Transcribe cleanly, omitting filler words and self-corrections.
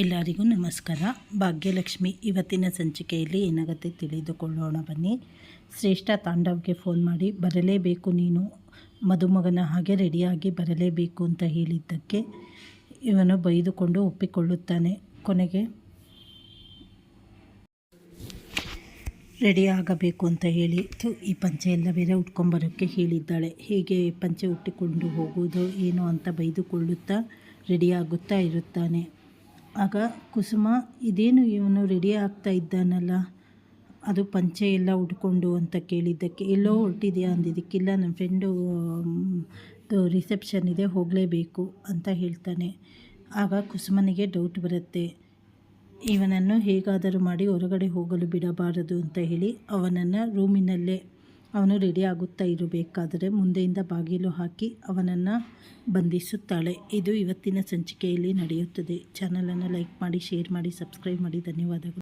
ಎಲ್ಲರಿಗೂ ನಮಸ್ಕಾರ. ಭಾಗ್ಯಲಕ್ಷ್ಮಿ ಇವತ್ತಿನ ಸಂಚಿಕೆಯಲ್ಲಿ ಏನಾಗುತ್ತೆ ತಿಳಿದುಕೊಳ್ಳೋಣ ಬನ್ನಿ. ಶ್ರೇಷ್ಠ ತಾಂಡವ್ಗೆ ಫೋನ್ ಮಾಡಿ ಬರಲೇಬೇಕು, ನೀನು ಮದುಮಗನ ಹಾಗೆ ರೆಡಿಯಾಗಿ ಬರಲೇಬೇಕು ಅಂತ ಹೇಳಿದ್ದಕ್ಕೆ ಇವನು ಬೈದುಕೊಂಡು ಒಪ್ಪಿಕೊಳ್ಳುತ್ತಾನೆ. ಕೊನೆಗೆ ರೆಡಿ ಆಗಬೇಕು ಅಂತ ಹೇಳಿ ಈ ಪಂಚೆ ಎಲ್ಲ ಬೇರೆ ಉಟ್ಕೊಂಬರೋಕ್ಕೆ ಹೇಳಿದ್ದಾಳೆ. ಹೇಗೆ ಪಂಚೆ ಉಟ್ಟಿಕೊಂಡು ಹೋಗುವುದು ಏನು ಅಂತ ಬೈದುಕೊಳ್ಳುತ್ತಾ ರೆಡಿಯಾಗುತ್ತಾ ಇರುತ್ತಾನೆ. ಆಗ ಕುಸುಮ, ಇದೇನು ಇವನು ರೆಡಿ ಆಗ್ತಾ ಇದ್ದಾನಲ್ಲ, ಅದು ಪಂಚೆ ಎಲ್ಲ ಉಟ್ಕೊಂಡು ಅಂತ ಕೇಳಿದ್ದಕ್ಕೆ ಎಲ್ಲೋ ಹೊರಟಿದೆಯಾ ಅಂದಿದ್ದಕ್ಕಿಲ್ಲ, ನನ್ನ ಫ್ರೆಂಡು ರಿಸೆಪ್ಷನ್ ಇದೆ, ಹೋಗಲೇಬೇಕು ಅಂತ ಹೇಳ್ತಾನೆ. ಆಗ ಕುಸುಮನಿಗೆ ಡೌಟ್ ಬರುತ್ತೆ. ಇವನನ್ನು ಹೇಗಾದರೂ ಮಾಡಿ ಹೊರಗಡೆ ಹೋಗಲು ಬಿಡಬಾರದು ಅಂತ ಹೇಳಿ ಅವನನ್ನು ರೂಮಿನಲ್ಲೇ ಅವನು ರೆಡಿ ಆಗುತ್ತಾ ಇರಬೇಕಾದರೆ ಮುಂದೆಯಿಂದ ಬಾಗಿಲು ಹಾಕಿ ಅವನನ್ನು ಬಂಧಿಸುತ್ತಾಳೆ. ಇದು ಇವತ್ತಿನ ಸಂಚಿಕೆಯಲ್ಲಿ ನಡೆಯುತ್ತದೆ. ಚಾನಲನ್ನು ಲೈಕ್ ಮಾಡಿ, ಶೇರ್ ಮಾಡಿ, ಸಬ್ಸ್ಕ್ರೈಬ್ ಮಾಡಿ. ಧನ್ಯವಾದಗಳು.